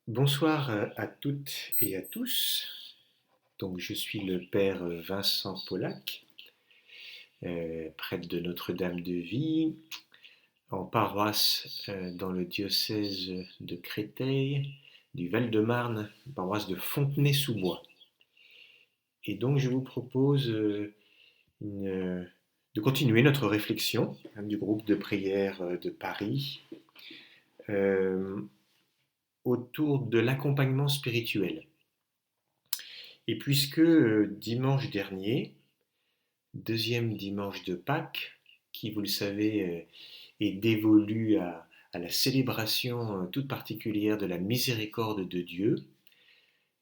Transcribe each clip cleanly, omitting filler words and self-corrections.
Bonsoir à toutes et à tous. Donc, je suis le père Vincent Pollack, prêtre de Notre-Dame de Vie, en paroisse dans le diocèse de Créteil, du Val-de-Marne, paroisse de Fontenay-sous-Bois. Et donc, je vous propose de continuer notre réflexion du groupe de prière de Paris euh, autour de l'accompagnement spirituel. Et puisque dimanche dernier, deuxième dimanche de Pâques, qui, vous le savez, est dévolu à la célébration toute particulière de la miséricorde de Dieu,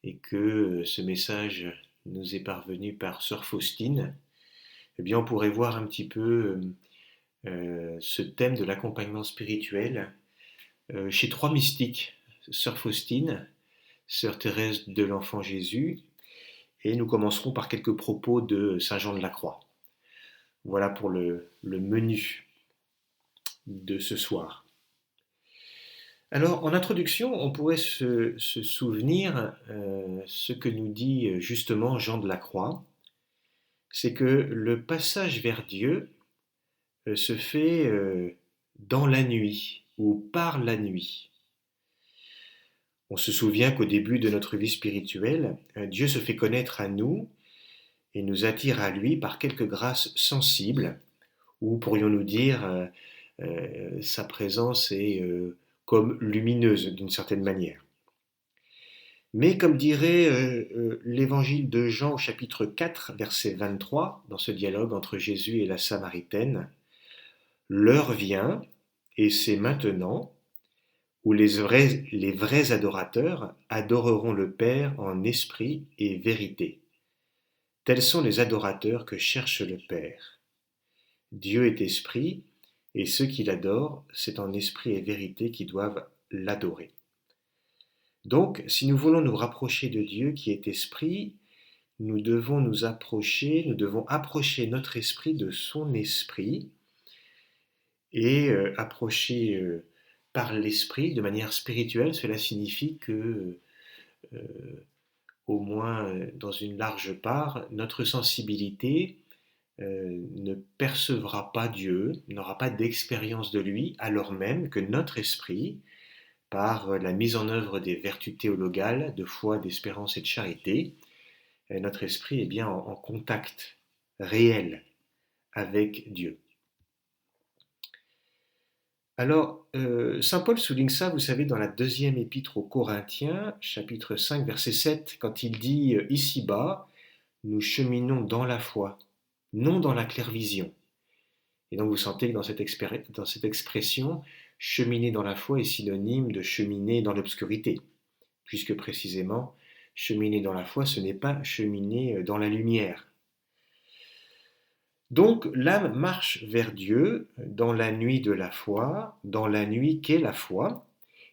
et que ce message nous est parvenu par Sœur Faustine, eh bien, on pourrait voir un petit peu ce thème de l'accompagnement spirituel chez trois mystiques, Sœur Faustine, Sœur Thérèse de l'Enfant Jésus, et nous commencerons par quelques propos de Saint Jean de la Croix. Voilà pour le menu de ce soir. Alors, en introduction, on pourrait se souvenir ce que nous dit justement Jean de la Croix, c'est que le passage vers Dieu se fait dans la nuit ou par la nuit. On se souvient qu'au début de notre vie spirituelle, Dieu se fait connaître à nous et nous attire à lui par quelques grâces sensibles, ou pourrions-nous dire sa présence est comme lumineuse d'une certaine manière. Mais comme dirait l'évangile de Jean au chapitre 4, verset 23, dans ce dialogue entre Jésus et la Samaritaine, l'heure vient, et c'est maintenant, où les vrais adorateurs adoreront le Père en esprit et vérité. Tels sont les adorateurs que cherche le Père. Dieu est esprit, et ceux qui l'adorent, c'est en esprit et vérité qui doivent l'adorer. Donc, si nous voulons nous rapprocher de Dieu qui est esprit, nous devons approcher notre esprit de son esprit et approcher par l'esprit de manière spirituelle. Cela signifie que, au moins dans une large part, notre sensibilité ne percevra pas Dieu, n'aura pas d'expérience de lui, alors même que notre esprit, par la mise en œuvre des vertus théologales de foi, d'espérance et de charité, notre esprit est bien en contact réel avec Dieu. Alors, saint Paul souligne ça, vous savez, dans la deuxième épître aux Corinthiens, chapitre 5, verset 7, quand il dit « Ici-bas, nous cheminons dans la foi, non dans la clairvision ». Et donc vous sentez que dans cette expression, cheminer dans la foi est synonyme de cheminer dans l'obscurité, puisque précisément, cheminer dans la foi, ce n'est pas cheminer dans la lumière. Donc l'âme marche vers Dieu dans la nuit de la foi, dans la nuit qu'est la foi,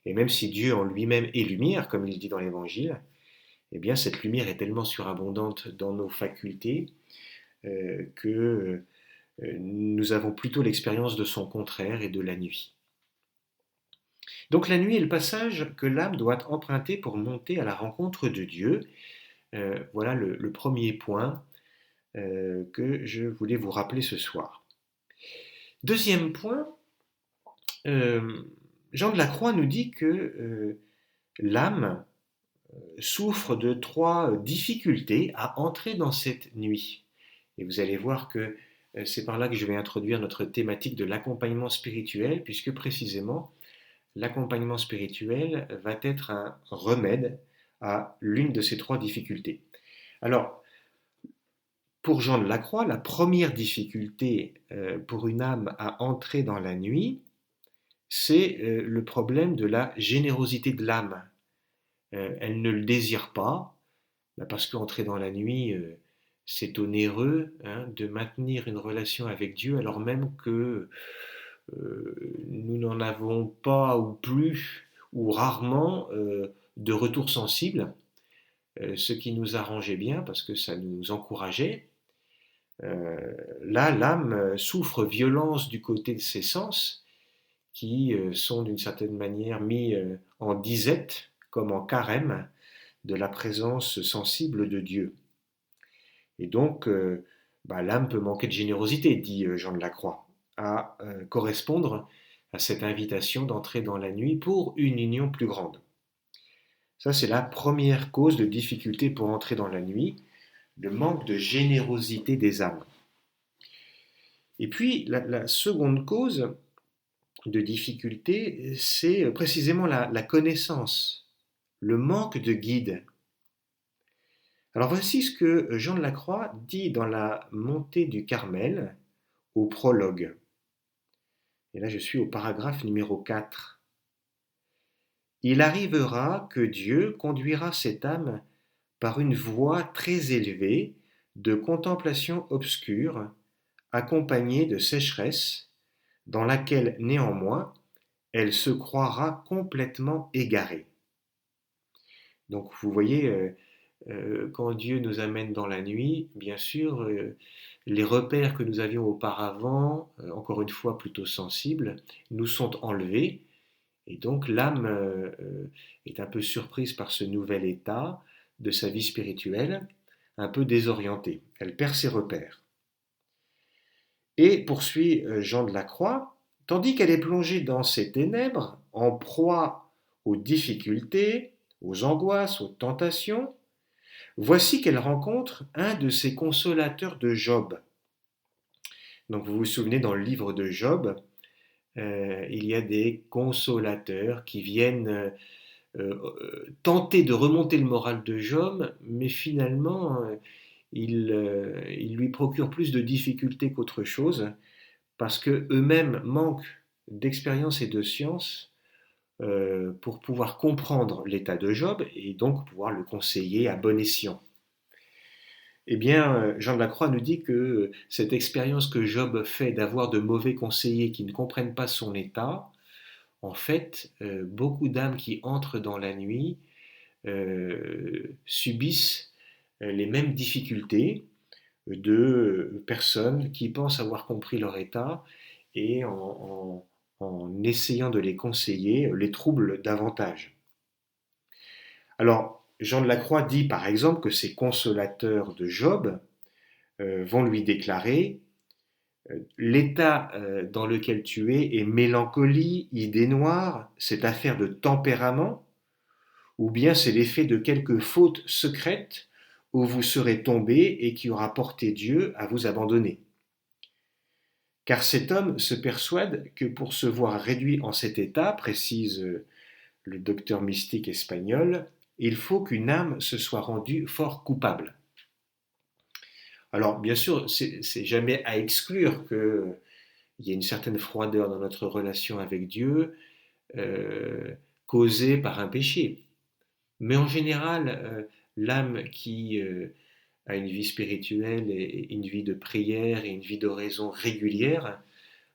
et même si Dieu en lui-même est lumière, comme il dit dans l'Évangile, eh bien cette lumière est tellement surabondante dans nos facultés que nous avons plutôt l'expérience de son contraire et de la nuit. Donc la nuit est le passage que l'âme doit emprunter pour monter à la rencontre de Dieu. Voilà le premier point que je voulais vous rappeler ce soir. Deuxième point, Jean de la Croix nous dit que l'âme souffre de trois difficultés à entrer dans cette nuit. Et vous allez voir que c'est par là que je vais introduire notre thématique de l'accompagnement spirituel, puisque précisément, l'accompagnement spirituel va être un remède à l'une de ces trois difficultés. Alors, pour Jean de la Croix, la première difficulté pour une âme à entrer dans la nuit, c'est le problème de la générosité de l'âme. Elle ne le désire pas, parce qu'entrer dans la nuit, c'est onéreux de maintenir une relation avec Dieu alors même que nous n'en avons pas ou plus ou rarement de retour sensible, ce qui nous arrangeait bien parce que ça nous encourageait. Là, l'âme souffre violence du côté de ses sens qui sont d'une certaine manière mis en disette comme en carême, de la présence sensible de Dieu. Et donc, l'âme peut manquer de générosité, dit Jean de la Croix, à correspondre à cette invitation d'entrer dans la nuit pour une union plus grande. Ça, c'est la première cause de difficulté pour entrer dans la nuit, le manque de générosité des âmes. Et puis, la seconde cause de difficulté, c'est précisément la connaissance, le manque de guide. Alors voici ce que Jean de la Croix dit dans la montée du Carmel, au prologue. Et là, je suis au paragraphe numéro 4. Il arrivera que Dieu conduira cette âme par une voie très élevée de contemplation obscure, accompagnée de sécheresse, dans laquelle néanmoins elle se croira complètement égarée. Donc vous voyez, quand Dieu nous amène dans la nuit, bien sûr, les repères que nous avions auparavant, encore une fois plutôt sensibles, nous sont enlevés, et donc l'âme est un peu surprise par ce nouvel état de sa vie spirituelle, un peu désorientée. Elle perd ses repères. Et poursuit Jean de la Croix, tandis qu'elle est plongée dans ces ténèbres, en proie aux difficultés, aux angoisses, aux tentations, voici qu'elle rencontre un de ses consolateurs de Job. Donc vous vous souvenez, dans le livre de Job, il y a des consolateurs qui viennent tenter de remonter le moral de Job, mais finalement, ils lui procurent plus de difficultés qu'autre chose, parce qu'eux-mêmes manquent d'expérience et de science pour pouvoir comprendre l'état de Job et donc pouvoir le conseiller à bon escient. Eh bien, Jean de la Croix nous dit que cette expérience que Job fait d'avoir de mauvais conseillers qui ne comprennent pas son état, en fait, beaucoup d'âmes qui entrent dans la nuit subissent les mêmes difficultés de personnes qui pensent avoir compris leur état et en essayant de les conseiller, les troublent davantage. Alors, Jean de la Croix dit par exemple que ces consolateurs de Job vont lui déclarer l'état dans lequel tu es mélancolie, idée noire, c'est affaire de tempérament, ou bien c'est l'effet de quelque faute secrète où vous serez tombé et qui aura porté Dieu à vous abandonner. Car cet homme se persuade que pour se voir réduit en cet état, précise le docteur mystique espagnol, il faut qu'une âme se soit rendue fort coupable. Alors, bien sûr, c'est jamais à exclure qu'il y ait une certaine froideur dans notre relation avec Dieu, causée par un péché. Mais en général, l'âme qui a une vie spirituelle et une vie de prière et une vie d'oraison régulière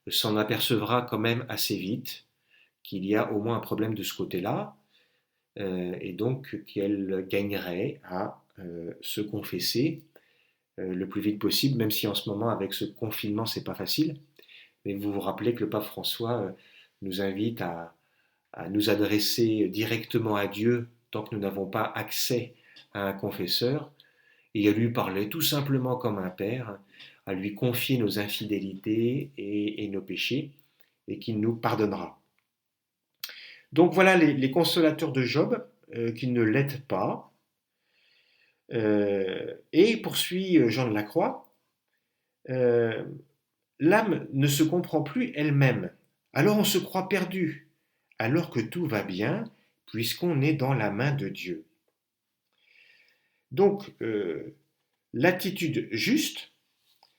s'en apercevra quand même assez vite qu'il y a au moins un problème de ce côté-là, et donc qu'elle gagnerait à se confesser le plus vite possible, même si en ce moment avec ce confinement c'est pas facile. Mais vous vous rappelez que le pape François nous invite à nous adresser directement à Dieu tant que nous n'avons pas accès à un confesseur, et à lui parler tout simplement comme un père, à lui confier nos infidélités et nos péchés, et qu'il nous pardonnera. Donc voilà les consolateurs de Job qui ne l'aident pas. Et poursuit Jean de la Croix, l'âme ne se comprend plus elle-même. Alors on se croit perdu, alors que tout va bien, puisqu'on est dans la main de Dieu. Donc, l'attitude juste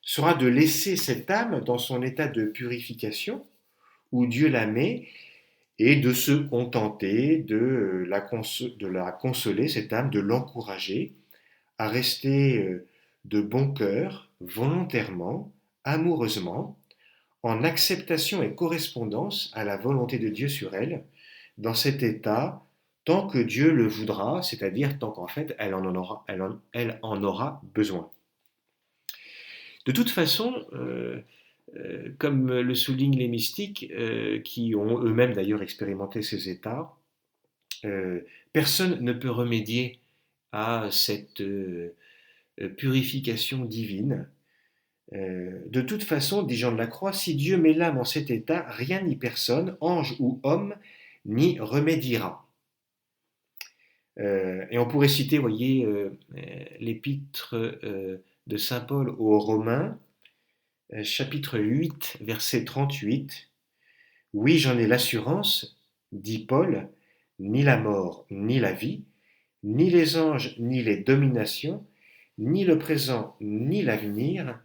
sera de laisser cette âme dans son état de purification, où Dieu la met, et de se contenter de la consoler, cette âme, de l'encourager à rester de bon cœur, volontairement, amoureusement, en acceptation et correspondance à la volonté de Dieu sur elle, dans cet état, tant que Dieu le voudra, c'est-à-dire tant qu'en fait elle en aura besoin. De toute façon, comme le soulignent les mystiques, qui ont eux-mêmes d'ailleurs expérimenté ces états, Personne ne peut remédier à cette purification divine. De toute façon, dit Jean de la Croix, si Dieu met l'âme en cet état, rien ni personne, ange ou homme, n'y remédiera. Et on pourrait citer, voyez, l'épître de Saint Paul aux Romains, chapitre 8, verset 38. Oui, j'en ai l'assurance, dit Paul, ni la mort, ni la vie, ni les anges, ni les dominations, ni le présent, ni l'avenir,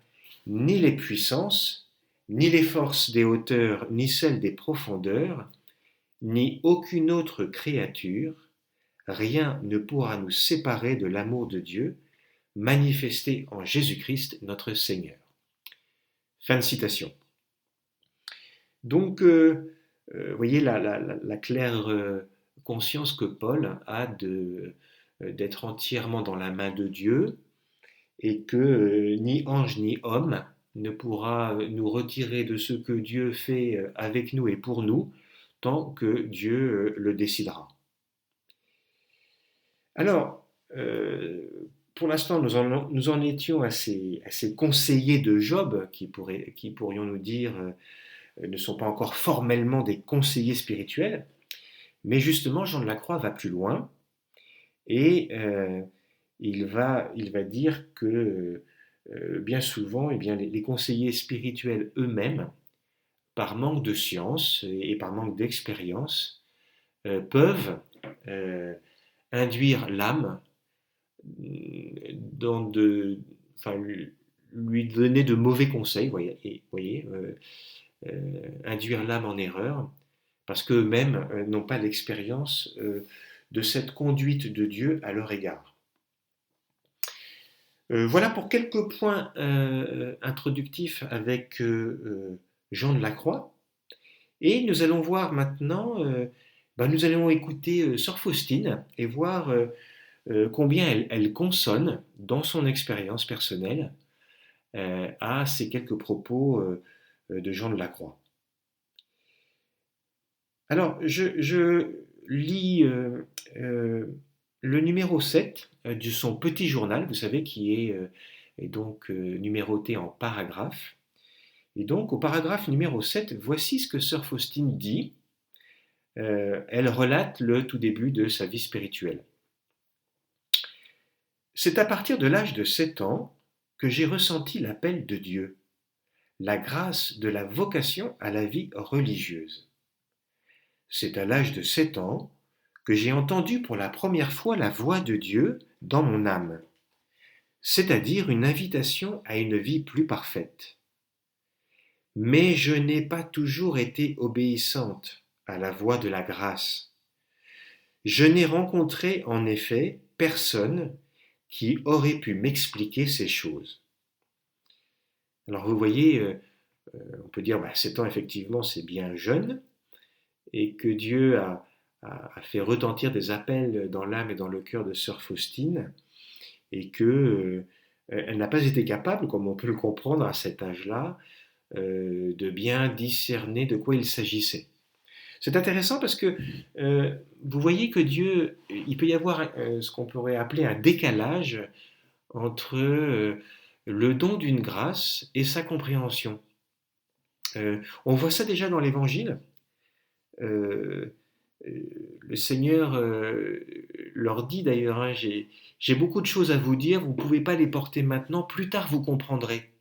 ni les puissances, ni les forces des hauteurs, ni celles des profondeurs, ni aucune autre créature, rien ne pourra nous séparer de l'amour de Dieu, manifesté en Jésus-Christ notre Seigneur. Fin de citation. Donc, voyez la claire conscience que Paul a d'être entièrement dans la main de Dieu et que ni ange ni homme ne pourra nous retirer de ce que Dieu fait avec nous et pour nous tant que Dieu le décidera. Alors, pour l'instant, nous en étions à ces conseillers de Job qui pourrions nous dire ne sont pas encore formellement des conseillers spirituels, mais justement, Jean de la Croix va plus loin et il va dire que bien souvent, eh bien, les conseillers spirituels eux-mêmes, par manque de science et par manque d'expérience, peuvent induire l'âme lui donner de mauvais conseils, voyez induire l'âme en erreur, parce qu'eux-mêmes n'ont pas l'expérience de cette conduite de Dieu à leur égard. Voilà pour quelques points introductifs avec Jean de la Croix. Et nous allons voir maintenant, nous allons écouter Sœur Faustine et voir combien elle consonne dans son expérience personnelle à ces quelques propos de Jean de la Croix. Alors, je lis le numéro 7 de son petit journal, vous savez, qui est donc numéroté en paragraphes. Et donc, au paragraphe numéro 7, voici ce que Sœur Faustine dit. Elle relate le tout début de sa vie spirituelle. C'est à partir de l'âge de 7 ans que j'ai ressenti l'appel de Dieu, la grâce de la vocation à la vie religieuse. C'est à l'âge de 7 ans que j'ai entendu pour la première fois la voix de Dieu dans mon âme, c'est-à-dire une invitation à une vie plus parfaite. Mais je n'ai pas toujours été obéissante à la voix de la grâce. Je n'ai rencontré en effet personne qui aurait pu m'expliquer ces choses. Alors vous voyez, on peut dire 7 ans effectivement c'est bien jeune, et que Dieu a fait retentir des appels dans l'âme et dans le cœur de Sœur Faustine, et que elle n'a pas été capable, comme on peut le comprendre à cet âge-là, de bien discerner de quoi il s'agissait. C'est intéressant parce que vous voyez que Dieu, il peut y avoir ce qu'on pourrait appeler un décalage entre le don d'une grâce et sa compréhension. On voit ça déjà dans l'Évangile. Le Seigneur leur dit d'ailleurs, j'ai beaucoup de choses à vous dire, vous ne pouvez pas les porter maintenant, plus tard vous comprendrez.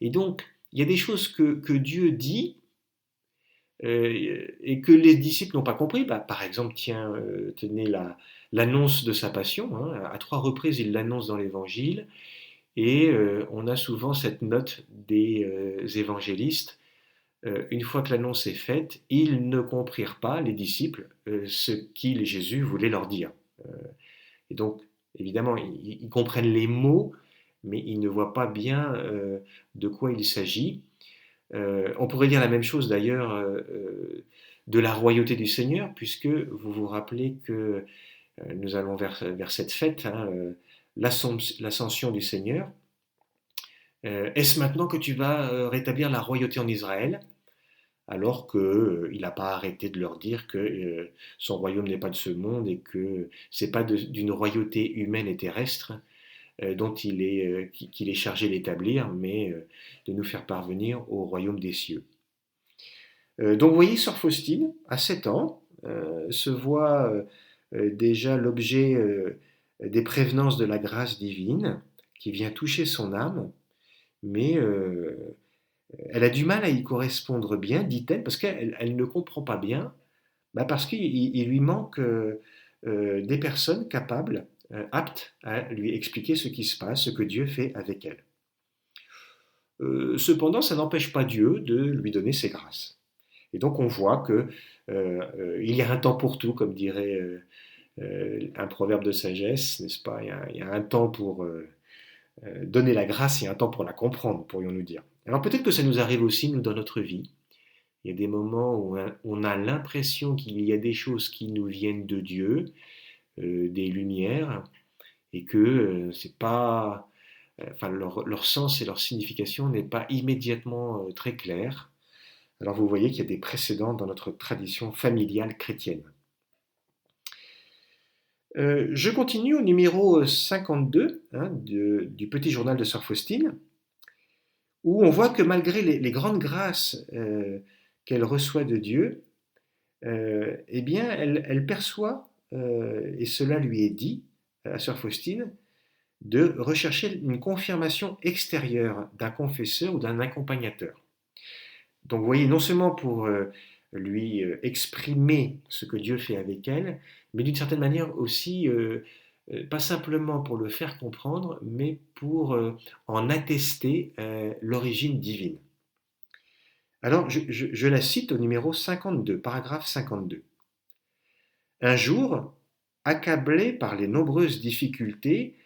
Et donc, il y a des choses que Dieu dit et que les disciples n'ont pas compris. Par exemple, tenez l'annonce de sa passion. À 3 reprises, il l'annonce dans l'Évangile. Et on a souvent cette note des évangélistes. Une fois que l'annonce est faite, ils ne comprirent pas, les disciples, ce qu'il, Jésus, voulait leur dire. Et donc, évidemment, ils comprennent les mots, mais ils ne voient pas bien de quoi il s'agit. On pourrait dire la même chose d'ailleurs de la royauté du Seigneur, puisque vous vous rappelez que nous allons vers cette fête, l'ascension du Seigneur. Est-ce maintenant que tu vas rétablir la royauté en Israël ? alors qu'il n'a pas arrêté de leur dire que son royaume n'est pas de ce monde et que c'est pas d'une royauté humaine et terrestre qu'il est chargé d'établir, mais de nous faire parvenir au royaume des cieux. Donc vous voyez, Sœur Faustine, à 7 ans, se voit déjà l'objet des prévenances de la grâce divine qui vient toucher son âme, mais elle a du mal à y correspondre bien, dit-elle, parce qu'elle ne comprend pas bien, parce qu'il lui manque des personnes capables, aptes à lui expliquer ce qui se passe, ce que Dieu fait avec elle. Cependant, ça n'empêche pas Dieu de lui donner ses grâces. Et donc on voit que il y a un temps pour tout, comme dirait un proverbe de sagesse, n'est-ce pas? Il y a un temps pour donner la grâce et un temps pour la comprendre, pourrions-nous dire. Alors peut-être que ça nous arrive aussi, nous, dans notre vie. Il y a des moments où on a l'impression qu'il y a des choses qui nous viennent de Dieu, des lumières, et que c'est pas, enfin, leur sens et leur signification n'est pas immédiatement très clair. Alors vous voyez qu'il y a des précédents dans notre tradition familiale chrétienne. Je continue au numéro 52 du petit journal de Sœur Faustine, où on voit que malgré les grandes grâces qu'elle reçoit de Dieu, eh bien, elle perçoit, et cela lui est dit à Sœur Faustine, de rechercher une confirmation extérieure d'un confesseur ou d'un accompagnateur. Donc vous voyez, non seulement pour lui exprimer ce que Dieu fait avec elle, mais d'une certaine manière aussi, pas simplement pour le faire comprendre, mais pour en attester l'origine divine. Alors je la cite au numéro 52, paragraphe 52. Un jour, accablé par les nombreuses difficultés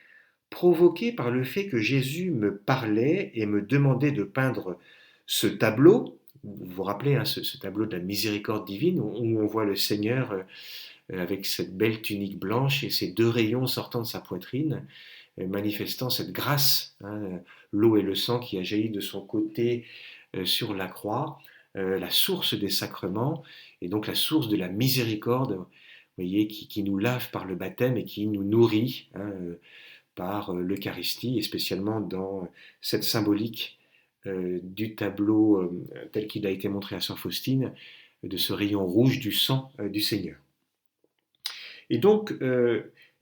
provoquées par le fait que Jésus me parlait et me demandait de peindre ce tableau, vous vous rappelez ce tableau de la miséricorde divine où on voit le Seigneur avec cette belle tunique blanche et ces deux rayons sortant de sa poitrine, manifestant cette grâce, l'eau et le sang qui a jailli de son côté sur la croix, la source des sacrements et donc la source de la miséricorde, vous voyez, qui nous lave par le baptême et qui nous nourrit par l'Eucharistie, et spécialement dans cette symbolique du tableau tel qu'il a été montré à Sœur Faustine, de ce rayon rouge du sang du Seigneur. Et donc,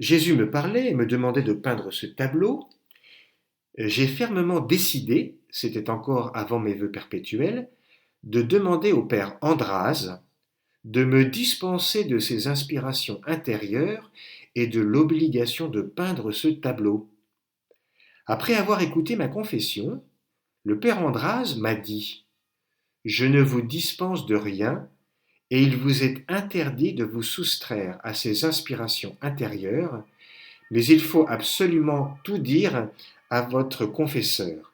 Jésus me parlait et me demandait de peindre ce tableau. J'ai fermement décidé, c'était encore avant mes vœux perpétuels, de demander au Père Andrase de me dispenser de ses inspirations intérieures et de l'obligation de peindre ce tableau. Après avoir écouté ma confession, le Père Andrase m'a dit « Je ne vous dispense de rien, et il vous est interdit de vous soustraire à ces inspirations intérieures, mais il faut absolument tout dire à votre confesseur.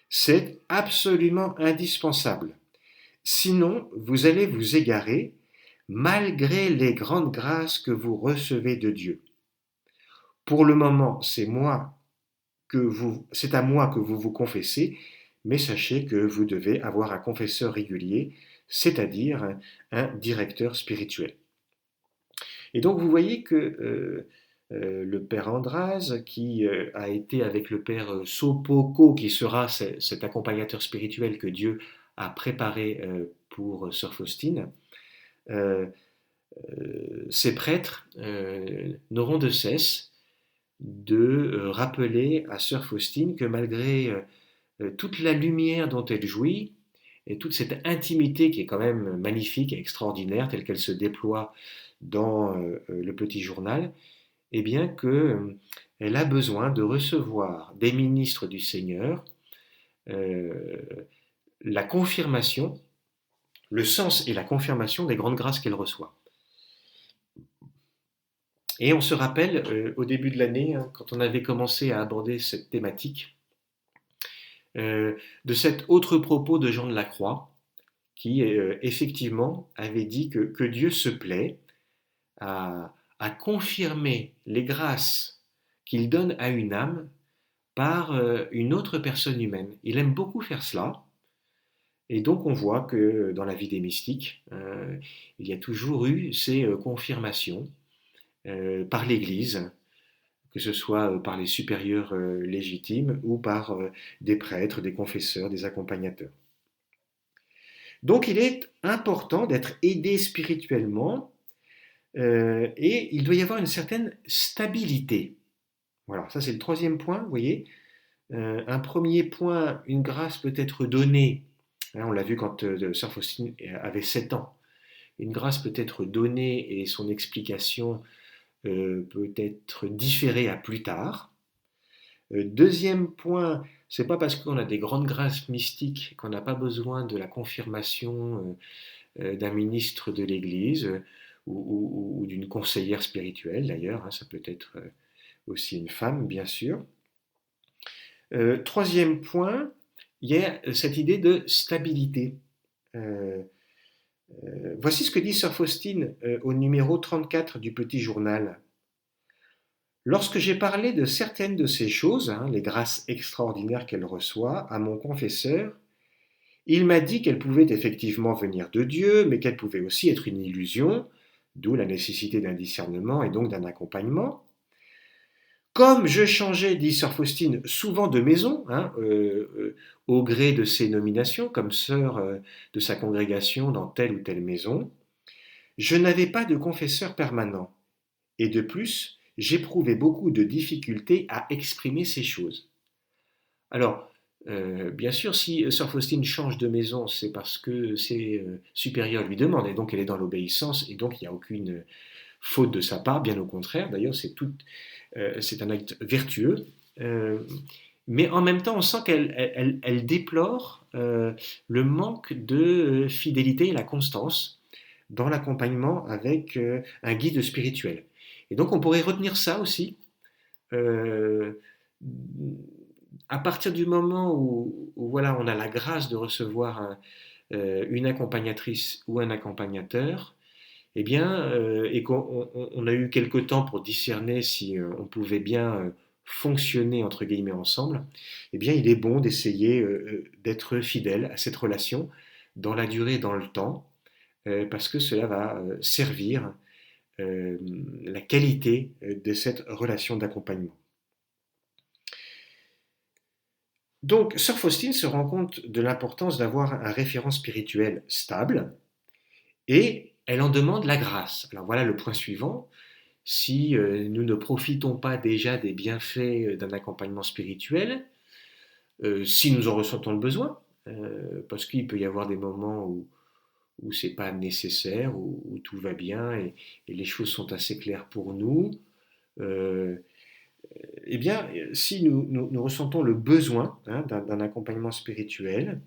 C'est absolument indispensable. Sinon, vous allez vous égarer, malgré les grandes grâces que vous recevez de Dieu. Pour le moment, c'est à moi que vous vous confessez, mais sachez que vous devez avoir un confesseur régulier, c'est-à-dire un directeur spirituel. » Et donc vous voyez que le Père Andrase, qui a été avec le Père Sopoko, qui sera cet accompagnateur spirituel que Dieu a préparé pour Sœur Faustine, ces prêtres n'auront de cesse de rappeler à Sœur Faustine que malgré toute la lumière dont elle jouit, et toute cette intimité qui est quand même magnifique et extraordinaire, telle qu'elle se déploie dans le petit journal, eh bien qu'elle a besoin de recevoir des ministres du Seigneur la confirmation, le sens et la confirmation des grandes grâces qu'elle reçoit. Et on se rappelle, au début de l'année, quand on avait commencé à aborder cette thématique, de cet autre propos de Jean de la Croix, qui effectivement avait dit que Dieu se plaît à confirmer les grâces qu'il donne à une âme par une autre personne humaine. Il aime beaucoup faire cela, Et donc on voit que dans la vie des mystiques, il y a toujours eu ces confirmations par l'Église, que ce soit par les supérieurs légitimes ou par des prêtres, des confesseurs, des accompagnateurs. Donc il est important d'être aidé spirituellement et il doit y avoir une certaine stabilité. Voilà, ça c'est le troisième point, vous voyez. Un premier point, une grâce peut être donnée. Hein, on l'a vu quand Sœur Faustine avait 7 ans. Une grâce peut être donnée et son explication peut être différée à plus tard. Deuxième point, c'est pas parce qu'on a des grandes grâces mystiques qu'on n'a pas besoin de la confirmation d'un ministre de l'Église ou d'une conseillère spirituelle d'ailleurs, hein, ça peut être aussi une femme bien sûr. Troisième point, il y a cette idée de stabilité. Euh, Voici ce que dit Sœur Faustine au numéro 34 du Petit Journal. Lorsque j'ai parlé de certaines de ces choses, hein, les grâces extraordinaires qu'elle reçoit, à mon confesseur, il m'a dit qu'elles pouvaient effectivement venir de Dieu, mais qu'elles pouvaient aussi être une illusion, d'où la nécessité d'un discernement et donc d'un accompagnement. Comme je changeais, dit Sœur Faustine, souvent de maison, hein, au gré de ses nominations, comme sœur de sa congrégation dans telle ou telle maison, je n'avais pas de confesseur permanent. Et de plus, j'éprouvais beaucoup de difficultés à exprimer ces choses. Alors, bien sûr, si Sœur Faustine change de maison, c'est parce que ses supérieurs lui demandent, et donc elle est dans l'obéissance, et donc il n'y a aucune faute de sa part, bien au contraire, d'ailleurs c'est un acte vertueux, mais en même temps on sent qu'elle déplore le manque de fidélité et la constance dans l'accompagnement avec un guide spirituel. Et donc on pourrait retenir ça aussi. Euh, à partir du moment où, voilà, on a la grâce de recevoir une accompagnatrice ou un accompagnateur, eh bien, et qu'on a eu quelque temps pour discerner si on pouvait bien fonctionner entre guillemets ensemble, eh bien, il est bon d'essayer d'être fidèle à cette relation dans la durée et dans le temps, parce que cela va servir la qualité de cette relation d'accompagnement. Donc, Sœur Faustine se rend compte de l'importance d'avoir un référent spirituel stable et elle en demande la grâce. Alors voilà le point suivant. Si nous ne profitons pas déjà des bienfaits d'un accompagnement spirituel, si nous en ressentons le besoin, parce qu'il peut y avoir des moments où c'est pas nécessaire, où tout va bien et les choses sont assez claires pour nous, euh, eh bien, si nous ressentons le besoin hein, d'un accompagnement spirituel,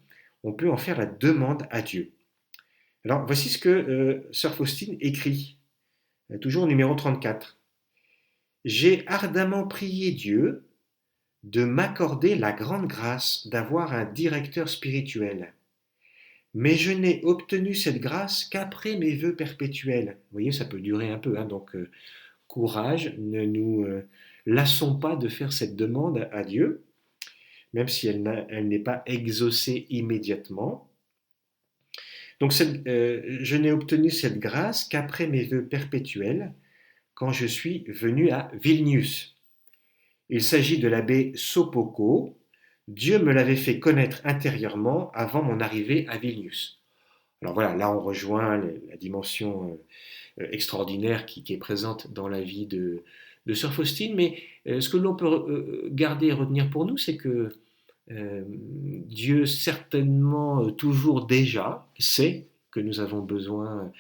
on peut en faire la demande à Dieu. Alors, voici ce que Sœur Faustine écrit, toujours au numéro 34. J'ai ardemment prié Dieu de m'accorder la grande grâce d'avoir un directeur spirituel. Mais je n'ai obtenu cette grâce qu'après mes vœux perpétuels. Vous voyez, ça peut durer un peu, hein, donc courage, ne nous lassons pas de faire cette demande à Dieu, même si elle n'est pas exaucée immédiatement. Donc je n'ai obtenu cette grâce qu'après mes vœux perpétuels, quand je suis venu à Vilnius. Il s'agit de l'abbé Sopoko. Dieu me l'avait fait connaître intérieurement avant mon arrivée à Vilnius. Alors voilà, là on rejoint la dimension extraordinaire qui est présente dans la vie de Sœur Faustine, mais ce que l'on peut garder et retenir pour nous, c'est que Dieu certainement toujours déjà sait que nous avons besoin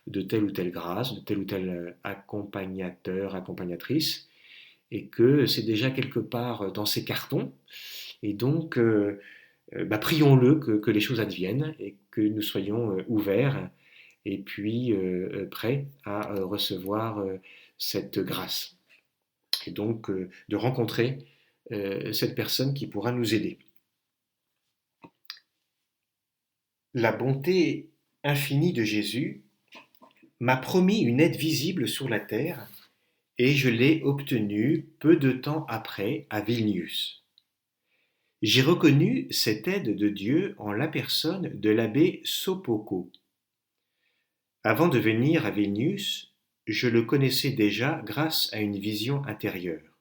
de telle ou telle grâce, de tel ou tel accompagnateur, accompagnatrice, et que c'est déjà quelque part dans ses cartons. Et donc, prions-le que les choses adviennent et que nous soyons ouverts et puis prêts à recevoir cette grâce. Et donc, de rencontrer cette personne qui pourra nous aider. La bonté infinie de Jésus m'a promis une aide visible sur la terre et je l'ai obtenue peu de temps après à Vilnius. J'ai reconnu cette aide de Dieu en la personne de l'abbé Sopoko. Avant de venir à Vilnius, je le connaissais déjà grâce à une vision intérieure.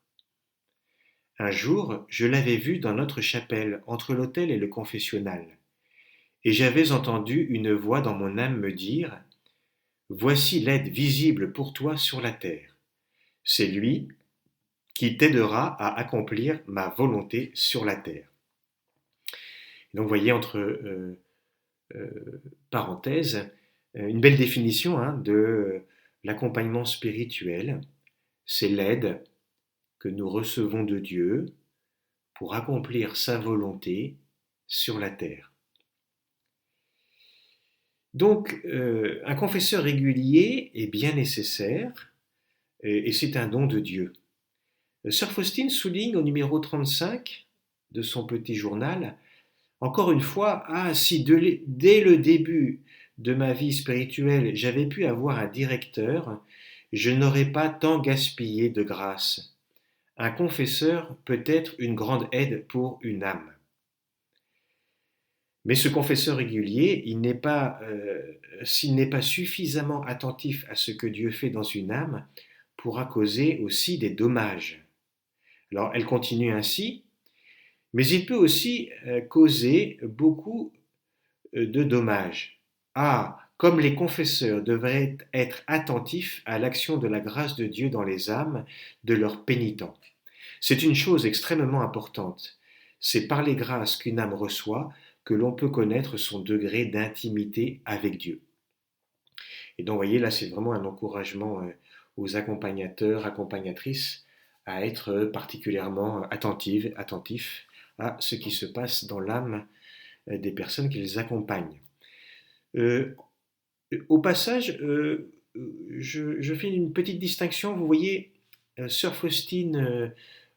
Un jour, je l'avais vu dans notre chapelle, entre l'autel et le confessionnal, et j'avais entendu une voix dans mon âme me dire: Voici l'aide visible pour toi sur la terre. C'est lui qui t'aidera à accomplir ma volonté sur la terre. Donc, vous voyez, entre parenthèses, une belle définition de l'accompagnement spirituel. C'est l'aide que nous recevons de Dieu pour accomplir sa volonté sur la terre. Donc, un confesseur régulier est bien nécessaire et c'est un don de Dieu. Sœur Faustine souligne au numéro 35 de son petit journal, encore une fois, si dès le début de ma vie spirituelle j'avais pu avoir un directeur, je n'aurais pas tant gaspillé de grâce. Un confesseur peut être une grande aide pour une âme. Mais ce confesseur régulier, s'il n'est pas suffisamment attentif à ce que Dieu fait dans une âme, pourra causer aussi des dommages. Alors elle continue ainsi, mais il peut aussi causer beaucoup de dommages. Comme les confesseurs devraient être attentifs à l'action de la grâce de Dieu dans les âmes de leurs pénitents. C'est une chose extrêmement importante. C'est par les grâces qu'une âme reçoit que l'on peut connaître son degré d'intimité avec Dieu. Et donc, vous voyez, là, c'est vraiment un encouragement aux accompagnateurs, accompagnatrices, à être particulièrement attentifs à ce qui se passe dans l'âme des personnes qui les accompagnent. Au passage, je fais une petite distinction. Vous voyez, Sœur Faustine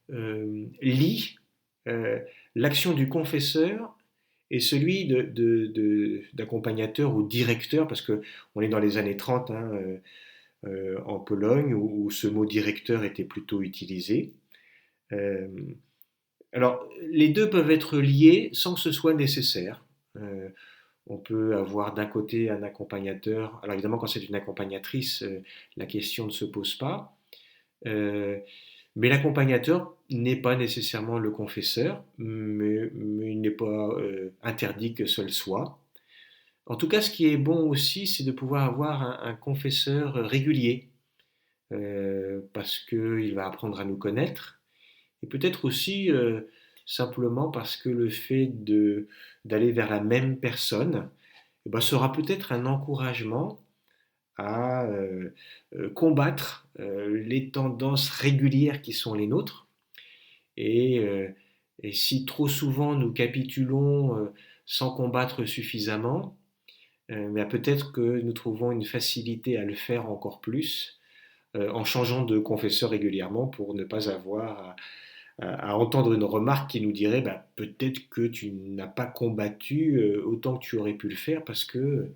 lie l'action du confesseur et celui d'accompagnateur ou directeur, parce qu'on est dans les années 30 en Pologne, où ce mot directeur était plutôt utilisé. Alors, les deux peuvent être liés sans que ce soit nécessaire. On peut avoir d'un côté un accompagnateur. Alors évidemment, quand c'est une accompagnatrice, la question ne se pose pas. Mais l'accompagnateur n'est pas nécessairement le confesseur, mais il n'est pas interdit que ce le soit. En tout cas, ce qui est bon aussi, c'est de pouvoir avoir un confesseur régulier, parce qu'il va apprendre à nous connaître, et peut-être aussi simplement parce que le fait d'aller vers la même personne sera peut-être un encouragement à combattre les tendances régulières qui sont les nôtres. Et si trop souvent nous capitulons sans combattre suffisamment, peut-être que nous trouvons une facilité à le faire encore plus en changeant de confesseur régulièrement pour ne pas avoir à entendre une remarque qui nous dirait peut-être que tu n'as pas combattu autant que tu aurais pu le faire parce que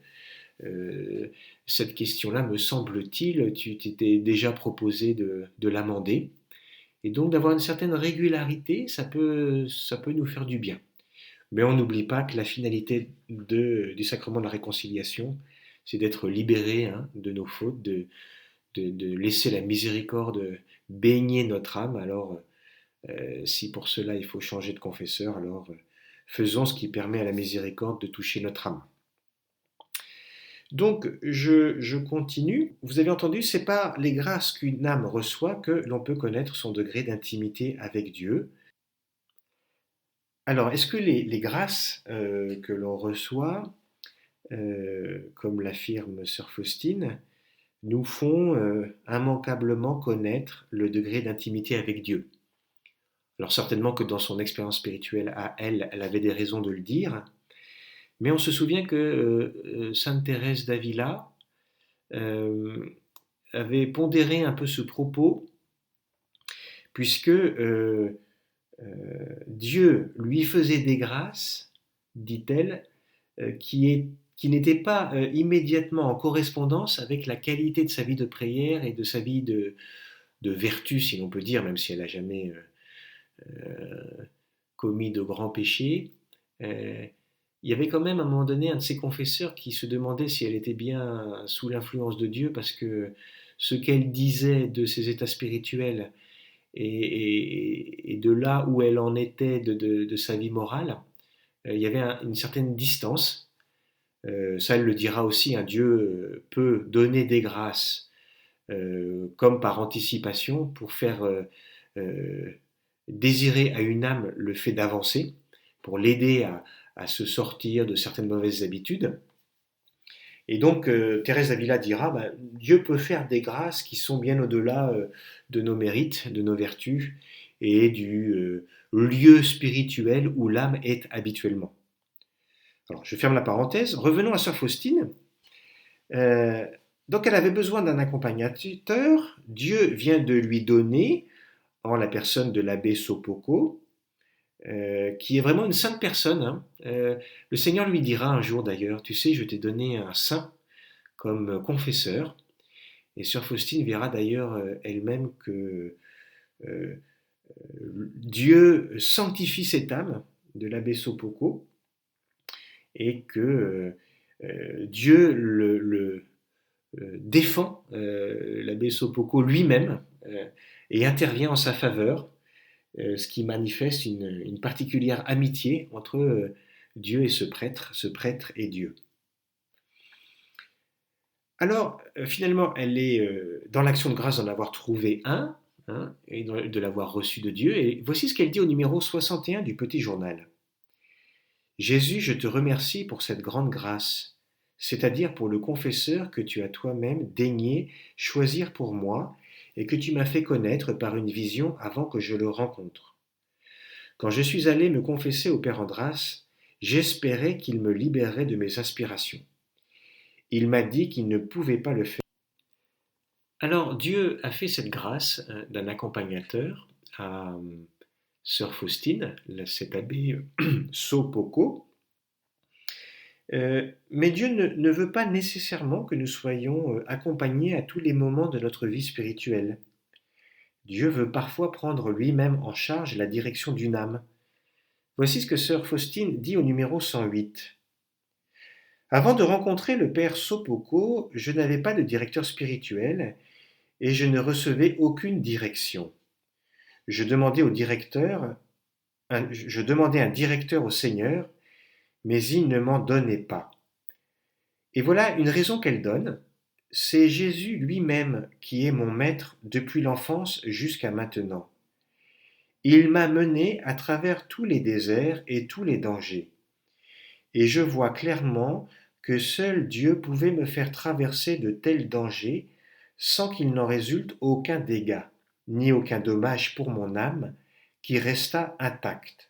cette question-là, me semble-t-il, tu t'étais déjà proposé de l'amender. Et donc d'avoir une certaine régularité, ça peut nous faire du bien. Mais on n'oublie pas que la finalité du sacrement de la réconciliation, c'est d'être libéré de nos fautes, de laisser la miséricorde baigner notre âme. Alors, si pour cela il faut changer de confesseur, alors faisons ce qui permet à la miséricorde de toucher notre âme. Donc, je continue. Vous avez entendu, c'est par les grâces qu'une âme reçoit que l'on peut connaître son degré d'intimité avec Dieu. Alors, est-ce que les grâces que l'on reçoit, comme l'affirme Sœur Faustine, nous font immanquablement connaître le degré d'intimité avec Dieu? Alors certainement que dans son expérience spirituelle à elle, elle avait des raisons de le dire, mais on se souvient que Sainte Thérèse d'Avila avait pondéré un peu ce propos, puisque Dieu lui faisait des grâces, dit-elle, qui n'étaient pas immédiatement en correspondance avec la qualité de sa vie de prière et de sa vie de vertu, si l'on peut dire, même si elle n'a jamais commis de grands péchés, il y avait quand même à un moment donné un de ses confesseurs qui se demandait si elle était bien sous l'influence de Dieu parce que ce qu'elle disait de ses états spirituels et de là où elle en était de sa vie morale, il y avait une certaine distance. Ça, elle le dira aussi, un Dieu peut donner des grâces comme par anticipation pour faire euh, désirer à une âme le fait d'avancer, pour l'aider à se sortir de certaines mauvaises habitudes. Et donc, Thérèse d'Avila dira, bah, Dieu peut faire des grâces qui sont bien au-delà de nos mérites, de nos vertus et du lieu spirituel où l'âme est habituellement. Alors, je ferme la parenthèse. Revenons à Sœur Faustine. Euh, donc, elle avait besoin d'un accompagnateur. Dieu vient de lui donner, en la personne de l'abbé Sopoko, qui est vraiment une sainte personne. Hein. Le Seigneur lui dira un jour d'ailleurs, tu sais, je t'ai donné un saint comme confesseur. Et Sœur Faustine verra d'ailleurs elle-même que euh, Dieu sanctifie cette âme de l'abbé Sopoko et que Dieu le défend l'abbé Sopoko lui-même et intervient en sa faveur, ce qui manifeste une particulière amitié entre Dieu et ce prêtre et Dieu. Alors, finalement, elle est dans l'action de grâce d'en avoir trouvé un, hein, et de l'avoir reçu de Dieu. Et voici ce qu'elle dit au numéro 61 du Petit Journal. Jésus, je te remercie pour cette grande grâce, c'est-à-dire pour le confesseur que tu as toi-même daigné choisir pour moi et que tu m'as fait connaître par une vision avant que je le rencontre. Quand je suis allé me confesser au Père Andras, j'espérais qu'il me libérerait de mes aspirations. Il m'a dit qu'il ne pouvait pas le faire. Alors Dieu a fait cette grâce d'un accompagnateur à Sœur Faustine, cet abbé Sopoko. Mais Dieu ne veut pas nécessairement que nous soyons accompagnés à tous les moments de notre vie spirituelle. Dieu veut parfois prendre lui-même en charge la direction d'une âme. Voici ce que Sœur Faustine dit au numéro 108. Avant de rencontrer le père Sopoko, je n'avais pas de directeur spirituel et je ne recevais aucune direction. Je demandais un directeur au Seigneur, mais il ne m'en donnait pas. Et voilà une raison qu'elle donne. C'est Jésus lui-même qui est mon maître depuis l'enfance jusqu'à maintenant. Il m'a mené à travers tous les déserts et tous les dangers. Et je vois clairement que seul Dieu pouvait me faire traverser de tels dangers sans qu'il n'en résulte aucun dégât, ni aucun dommage pour mon âme, qui resta intacte.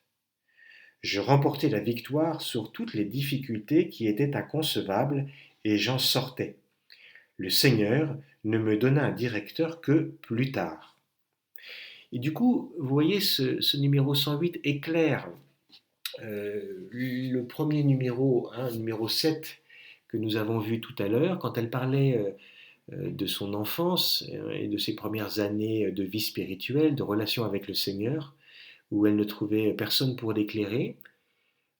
Je remportai la victoire sur toutes les difficultés qui étaient inconcevables et j'en sortais. Le Seigneur ne me donna un directeur que plus tard. Et du coup, vous voyez, ce numéro 108 éclaire le premier numéro, hein, numéro 7, que nous avons vu tout à l'heure, quand elle parlait de son enfance et de ses premières années de vie spirituelle, de relation avec le Seigneur, où elle ne trouvait personne pour l'éclairer.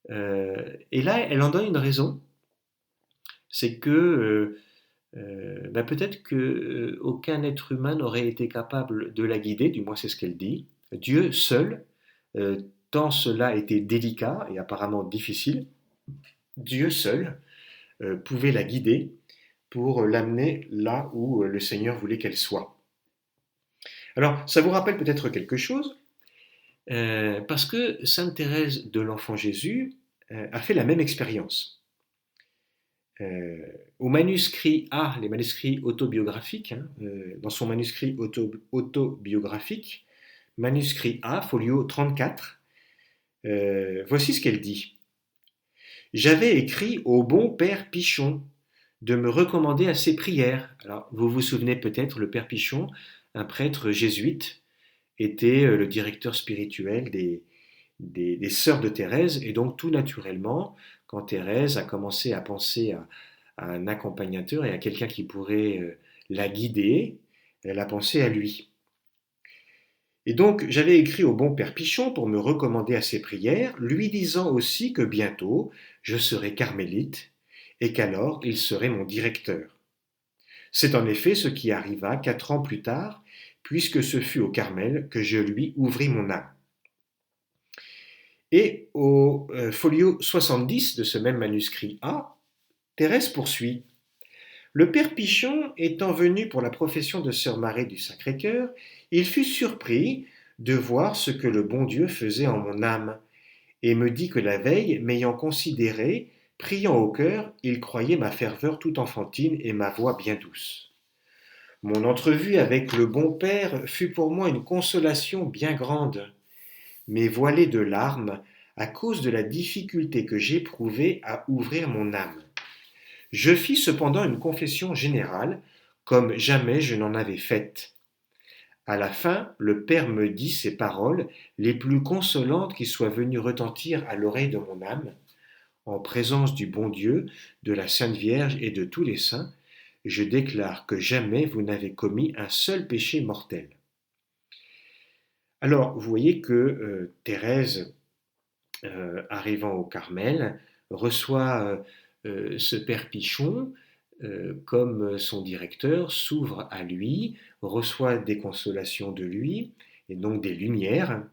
Et là, elle en donne une raison, c'est que peut-être que aucun être humain n'aurait été capable de la guider, du moins c'est ce qu'elle dit. Dieu seul, euh, tant cela était délicat et apparemment difficile, Dieu seul pouvait la guider pour l'amener là où le Seigneur voulait qu'elle soit. Alors, ça vous rappelle peut-être quelque chose, parce que Sainte Thérèse de l'Enfant Jésus a fait la même expérience. Au manuscrit A, les manuscrits autobiographiques, hein, dans son manuscrit autobiographique, manuscrit A, folio 34, voici ce qu'elle dit. J'avais écrit au bon père Pichon de me recommander à ses prières. Alors, vous vous souvenez peut-être, le père Pichon, un prêtre jésuite, était le directeur spirituel des sœurs de Thérèse, et donc tout naturellement, quand Thérèse a commencé à penser à un accompagnateur et à quelqu'un qui pourrait la guider, elle a pensé à lui. Et donc j'avais écrit au bon Père Pichon pour me recommander à ses prières, lui disant aussi que bientôt je serais carmélite et qu'alors il serait mon directeur. C'est en effet ce qui arriva 4 ans plus tard, puisque ce fut au Carmel que je lui ouvris mon âme. Et au folio 70 de ce même manuscrit A, Thérèse poursuit. Le père Pichon étant venu pour la profession de sœur Marie du Sacré-Cœur, il fut surpris de voir ce que le bon Dieu faisait en mon âme, et me dit que la veille, m'ayant considéré, priant au cœur, il croyait ma ferveur toute enfantine et ma voix bien douce. Mon entrevue avec le bon père fut pour moi une consolation bien grande, mais voilée de larmes à cause de la difficulté que j'éprouvais à ouvrir mon âme. Je fis cependant une confession générale, comme jamais je n'en avais faite. À la fin, le Père me dit ces paroles les plus consolantes qui soient venues retentir à l'oreille de mon âme. En présence du bon Dieu, de la Sainte Vierge et de tous les saints, je déclare que jamais vous n'avez commis un seul péché mortel. Alors, vous voyez que Thérèse, arrivant au Carmel, reçoit ce père Pichon comme son directeur, s'ouvre à lui, reçoit des consolations de lui, et donc des lumières.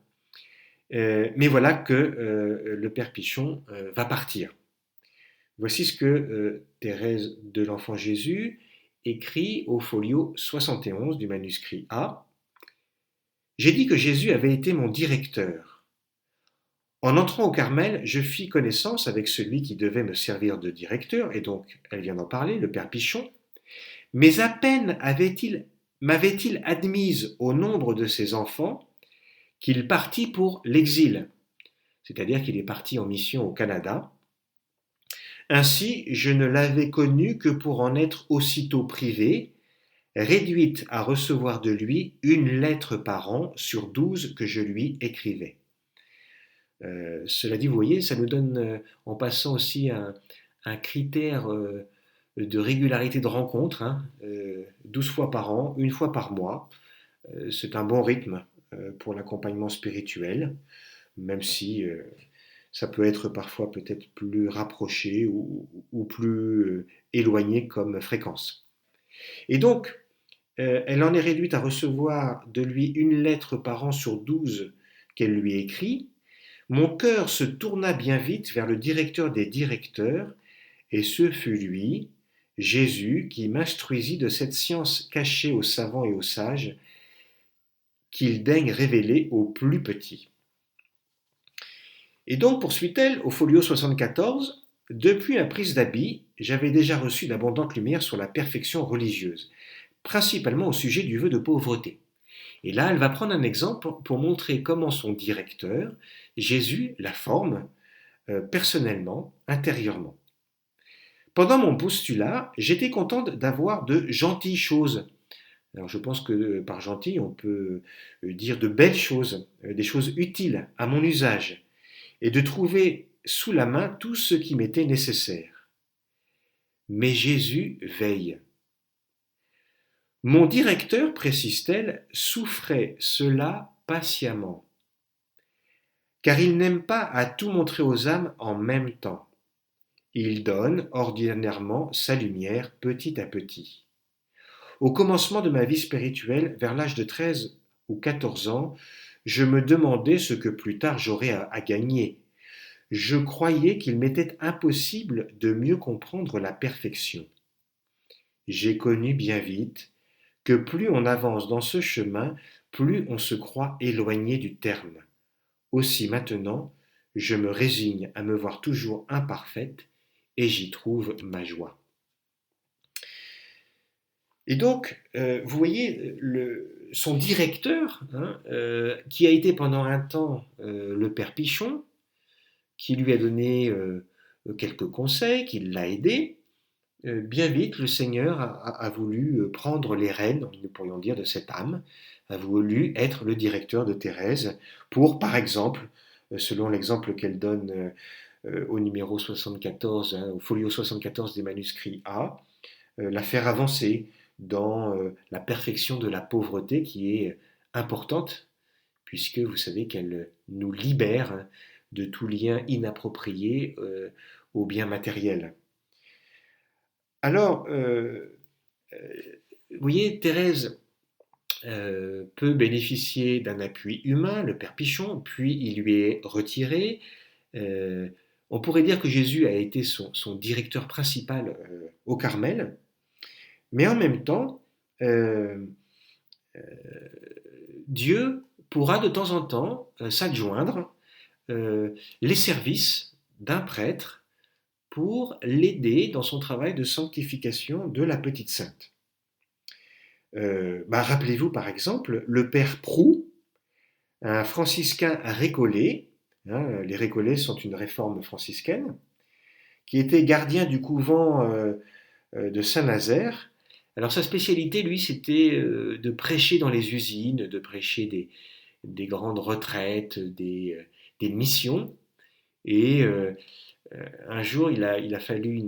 Mais voilà que le père Pichon va partir. Voici ce que Thérèse de l'Enfant Jésus écrit au folio 71 du manuscrit A. J'ai dit que Jésus avait été mon directeur. En entrant au Carmel, je fis connaissance avec celui qui devait me servir de directeur, et donc elle vient d'en parler, le père Pichon. Mais à peine m'avait-il admise au nombre de ses enfants qu'il partit pour l'exil, c'est-à-dire qu'il est parti en mission au Canada. Ainsi, je ne l'avais connu que pour en être aussitôt privé, réduite à recevoir de lui une lettre par an sur 12 que je lui écrivais. Cela dit, vous voyez, ça nous donne en passant aussi un critère de régularité de rencontre, 12 fois par an, une fois par mois. C'est un bon rythme pour l'accompagnement spirituel, même si ça peut être parfois peut-être plus rapproché ou plus éloigné comme fréquence. Et donc, elle en est réduite à recevoir de lui une lettre par an sur 12 qu'elle lui écrit. Mon cœur se tourna bien vite vers le directeur des directeurs, et ce fut lui, Jésus, qui m'instruisit de cette science cachée aux savants et aux sages, qu'il daigne révéler aux plus petits. Et donc, poursuit-elle, au folio 74, depuis la prise d'habit, j'avais déjà reçu d'abondantes lumières sur la perfection religieuse, principalement au sujet du vœu de pauvreté. Et là, elle va prendre un exemple pour montrer comment son directeur, Jésus, la forme personnellement, intérieurement. Pendant mon postulat, j'étais contente d'avoir de gentilles choses. Alors je pense que par gentil, on peut dire de belles choses, des choses utiles à mon usage, et de trouver sous la main tout ce qui m'était nécessaire. Mais Jésus veille. Mon directeur, précise-t-elle, souffrait cela patiemment, car il n'aime pas à tout montrer aux âmes en même temps. Il donne ordinairement sa lumière petit à petit. Au commencement de ma vie spirituelle, vers l'âge de 13 ou 14 ans, je me demandais ce que plus tard j'aurais à gagner. Je croyais qu'il m'était impossible de mieux comprendre la perfection. J'ai connu bien vite que plus on avance dans ce chemin, plus on se croit éloigné du terme. Aussi maintenant, je me résigne à me voir toujours imparfaite et j'y trouve ma joie. Et donc, vous voyez, son directeur, qui a été pendant un temps le père Pichon, qui lui a donné quelques conseils, qui l'a aidé, bien vite, le Seigneur a voulu prendre les rênes, nous pourrions dire, de cette âme, a voulu être le directeur de Thérèse pour, par exemple, selon l'exemple qu'elle donne au numéro 74, au folio 74 des manuscrits A, la faire avancer dans la perfection de la pauvreté qui est importante puisque vous savez qu'elle nous libère de tout lien inapproprié aux biens matériels. Alors, vous voyez, Thérèse peut bénéficier d'un appui humain, le Père Pichon, puis il lui est retiré. Euh, on pourrait dire que Jésus a été son directeur principal au Carmel, mais en même temps, euh, Dieu pourra de temps en temps s'adjoindre les services d'un prêtre pour l'aider dans son travail de sanctification de la petite sainte. Rappelez-vous par exemple le père Proux, un franciscain récollet, hein, les récollets sont une réforme franciscaine, qui était gardien du couvent de Saint-Nazaire. Alors sa spécialité, lui, c'était de prêcher dans les usines, de prêcher des grandes retraites, des missions. Et un jour, il a fallu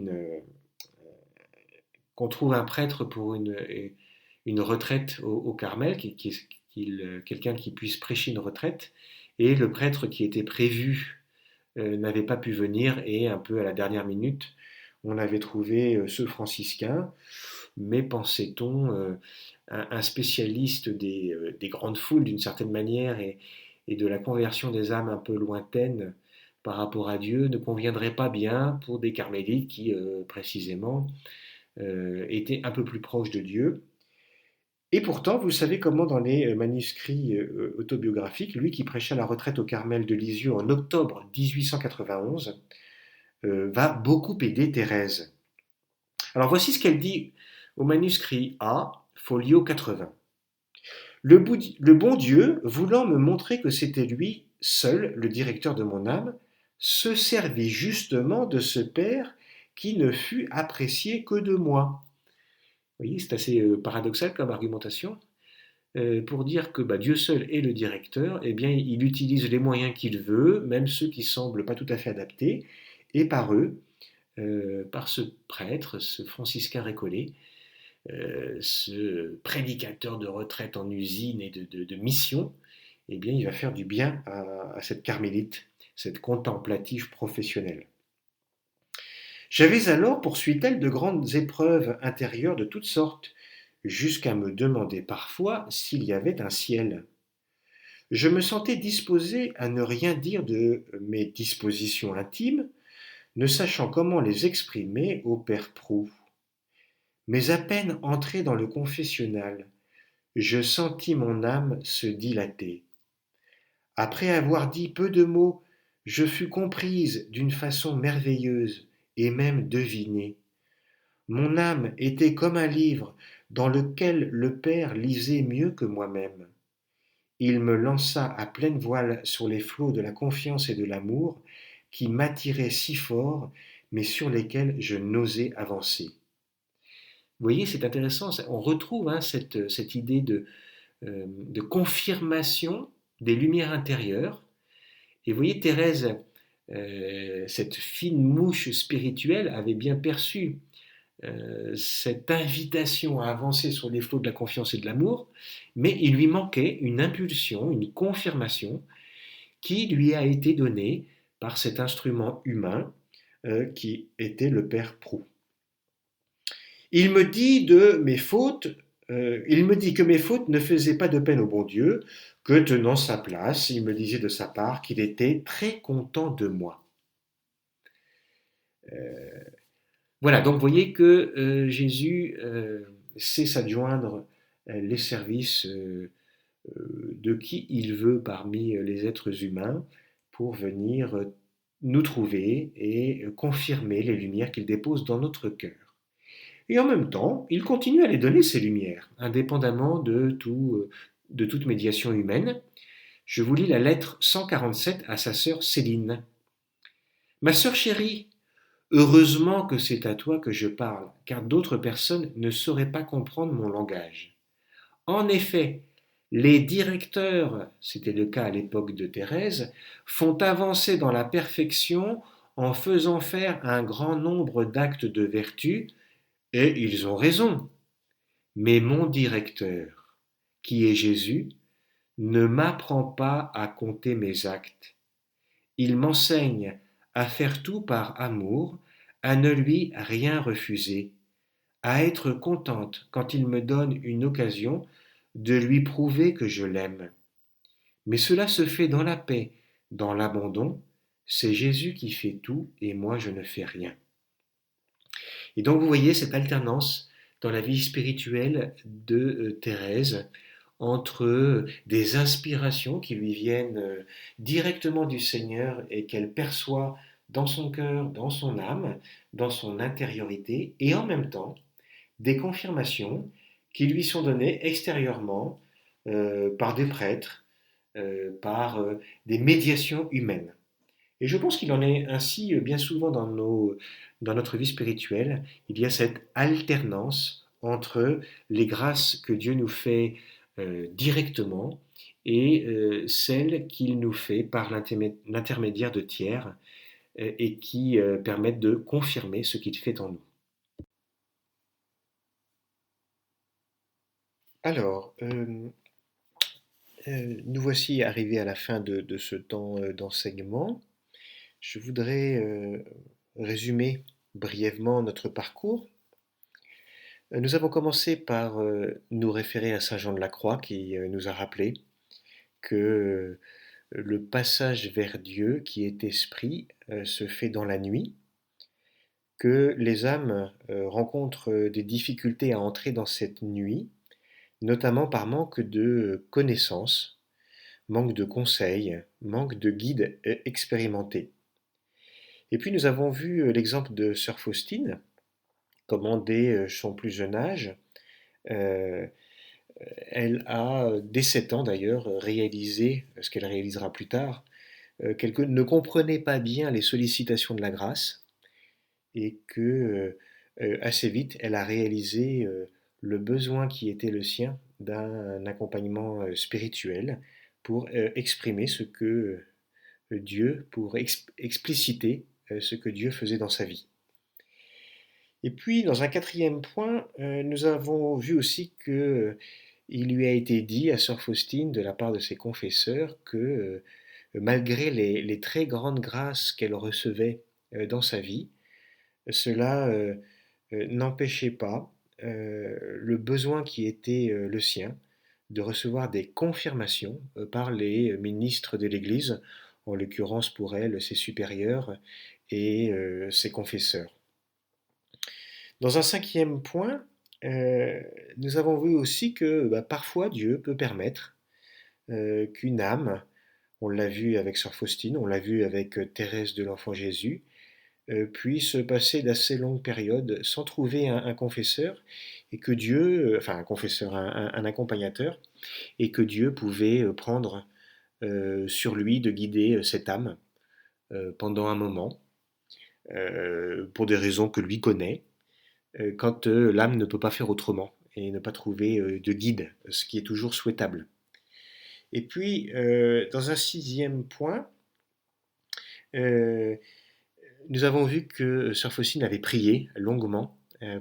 qu'on trouve un prêtre pour une retraite au Carmel, quelqu'un qui puisse prêcher une retraite. Et le prêtre qui était prévu n'avait pas pu venir, et un peu à la dernière minute, on avait trouvé ce franciscain, mais pensait-on un spécialiste des grandes foules d'une certaine manière, et de la conversion des âmes un peu lointaines par rapport à Dieu, ne conviendrait pas bien pour des carmélites qui précisément étaient un peu plus proches de Dieu. Et pourtant, vous savez comment dans les manuscrits autobiographiques, lui qui prêcha la retraite au Carmel de Lisieux en octobre 1891, va beaucoup aider Thérèse. Alors voici ce qu'elle dit au manuscrit A, folio 80. Le bon Dieu, voulant me montrer que c'était lui seul le directeur de mon âme, se servit justement de ce père qui ne fut apprécié que de moi. Vous voyez, c'est assez paradoxal comme argumentation. Pour dire que Dieu seul est le directeur, eh bien, il utilise les moyens qu'il veut, même ceux qui semblent pas tout à fait adaptés, et par eux, par ce prêtre, ce franciscain récollet, ce prédicateur de retraite en usine et de mission, eh bien, il va faire du bien à cette carmélite, cette contemplative professionnelle. J'avais alors, poursuit-elle, de grandes épreuves intérieures de toutes sortes, jusqu'à me demander parfois s'il y avait un ciel. Je me sentais disposé à ne rien dire de mes dispositions intimes, ne sachant comment les exprimer au père Proux. Mais à peine entré dans le confessionnal, je sentis mon âme se dilater. Après avoir dit peu de mots, je fus comprise d'une façon merveilleuse et même devinée. Mon âme était comme un livre dans lequel le Père lisait mieux que moi-même. Il me lança à pleine voile sur les flots de la confiance et de l'amour qui m'attiraient si fort, mais sur lesquels je n'osais avancer. Vous voyez, c'est intéressant, on retrouve cette idée de confirmation des lumières intérieures. Et vous voyez, Thérèse, cette fine mouche spirituelle, avait bien perçu cette invitation à avancer sur les flots de la confiance et de l'amour, mais il lui manquait une impulsion, une confirmation qui lui a été donnée par cet instrument humain qui était le père Proux. Il me dit que mes fautes ne faisaient pas de peine au bon Dieu, que tenant sa place, il me disait de sa part qu'il était très content de moi. Voilà, donc vous voyez que Jésus sait s'adjoindre les services de qui il veut parmi les êtres humains pour venir nous trouver et confirmer les lumières qu'il dépose dans notre cœur. Et en même temps, il continue à les donner, ces lumières, indépendamment de toute médiation humaine. Je vous lis la lettre 147 à sa sœur Céline. Ma sœur chérie, heureusement que c'est à toi que je parle, car d'autres personnes ne sauraient pas comprendre mon langage. En effet, les directeurs, c'était le cas à l'époque de Thérèse, font avancer dans la perfection en faisant faire un grand nombre d'actes de vertu, et ils ont raison. Mais mon directeur, qui est Jésus, ne m'apprend pas à compter mes actes. Il m'enseigne à faire tout par amour, à ne lui rien refuser, à être contente quand il me donne une occasion de lui prouver que je l'aime. Mais cela se fait dans la paix, dans l'abandon. C'est Jésus qui fait tout et moi je ne fais rien. Et donc vous voyez cette alternance dans la vie spirituelle de Thérèse entre des inspirations qui lui viennent directement du Seigneur et qu'elle perçoit dans son cœur, dans son âme, dans son intériorité, et en même temps des confirmations qui lui sont données extérieurement par des prêtres, par des médiations humaines. Et je pense qu'il en est ainsi bien souvent dans notre vie spirituelle. Il y a cette alternance entre les grâces que Dieu nous fait directement et celles qu'il nous fait par l'intermédiaire de tiers et qui permettent de confirmer ce qu'il fait en nous. Alors, nous voici arrivés à la fin de ce temps d'enseignement. Je voudrais résumer brièvement notre parcours. Nous avons commencé par nous référer à Saint Jean de la Croix qui nous a rappelé que le passage vers Dieu qui est esprit se fait dans la nuit, que les âmes rencontrent des difficultés à entrer dans cette nuit, notamment par manque de connaissances, manque de conseils, manque de guides expérimentés. Et puis nous avons vu l'exemple de sœur Faustine, comment dès son plus jeune âge, euh, elle a, dès 7 ans d'ailleurs, réalisé ce qu'elle réalisera plus tard, qu'elle ne comprenait pas bien les sollicitations de la grâce et que assez vite elle a réalisé le besoin qui était le sien d'un accompagnement spirituel pour exprimer ce que Dieu, pour expliciter ce que Dieu faisait dans sa vie. Et puis, dans un quatrième point, nous avons vu aussi que il lui a été dit à sœur Faustine de la part de ses confesseurs que malgré les très grandes grâces qu'elle recevait dans sa vie, cela n'empêchait pas le besoin qui était le sien de recevoir des confirmations par les ministres de l'Église, en l'occurrence pour elle ses supérieurs et ses confesseurs. Dans un cinquième point, nous avons vu aussi que parfois Dieu peut permettre qu'une âme, on l'a vu avec Sœur Faustine, on l'a vu avec Thérèse de l'Enfant Jésus, puisse passer d'assez longues périodes sans trouver un confesseur, et que Dieu, enfin un confesseur, un accompagnateur, et que Dieu pouvait prendre sur lui de guider cette âme pendant un moment, pour des raisons que lui connaît, quand l'âme ne peut pas faire autrement et ne pas trouver de guide, ce qui est toujours souhaitable. Et puis, dans un sixième point, euh, nous avons vu que Sœur Faustine avait prié longuement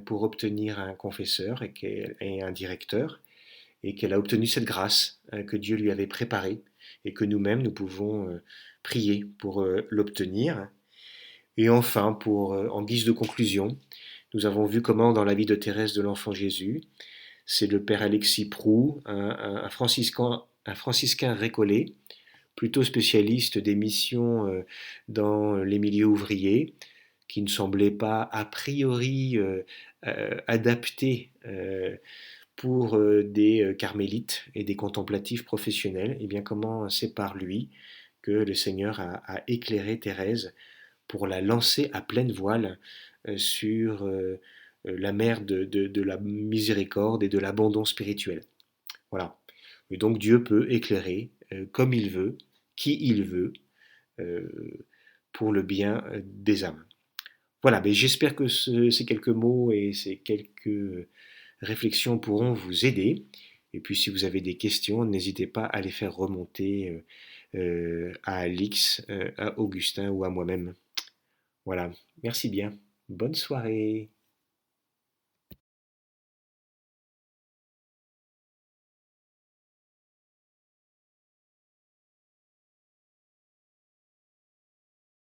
pour obtenir un confesseur et un directeur, et qu'elle a obtenu cette grâce que Dieu lui avait préparée, et que nous-mêmes, nous pouvons prier pour l'obtenir. Et enfin, en guise de conclusion, nous avons vu comment dans la vie de Thérèse de l'Enfant Jésus, c'est le père Alexis Proux, un franciscain récollet, plutôt spécialiste des missions dans les milieux ouvriers, qui ne semblait pas a priori adapté pour des carmélites et des contemplatifs professionnels. Et bien comment c'est par lui que le Seigneur a éclairé Thérèse pour la lancer à pleine voile sur la mer de la miséricorde et de l'abandon spirituel. Voilà. Et donc Dieu peut éclairer comme il veut, qui il veut, pour le bien des âmes. Voilà, mais j'espère que ces quelques mots et ces quelques réflexions pourront vous aider. Et puis si vous avez des questions, n'hésitez pas à les faire remonter à Alix, à Augustin ou à moi-même. Voilà, merci bien. Bonne soirée.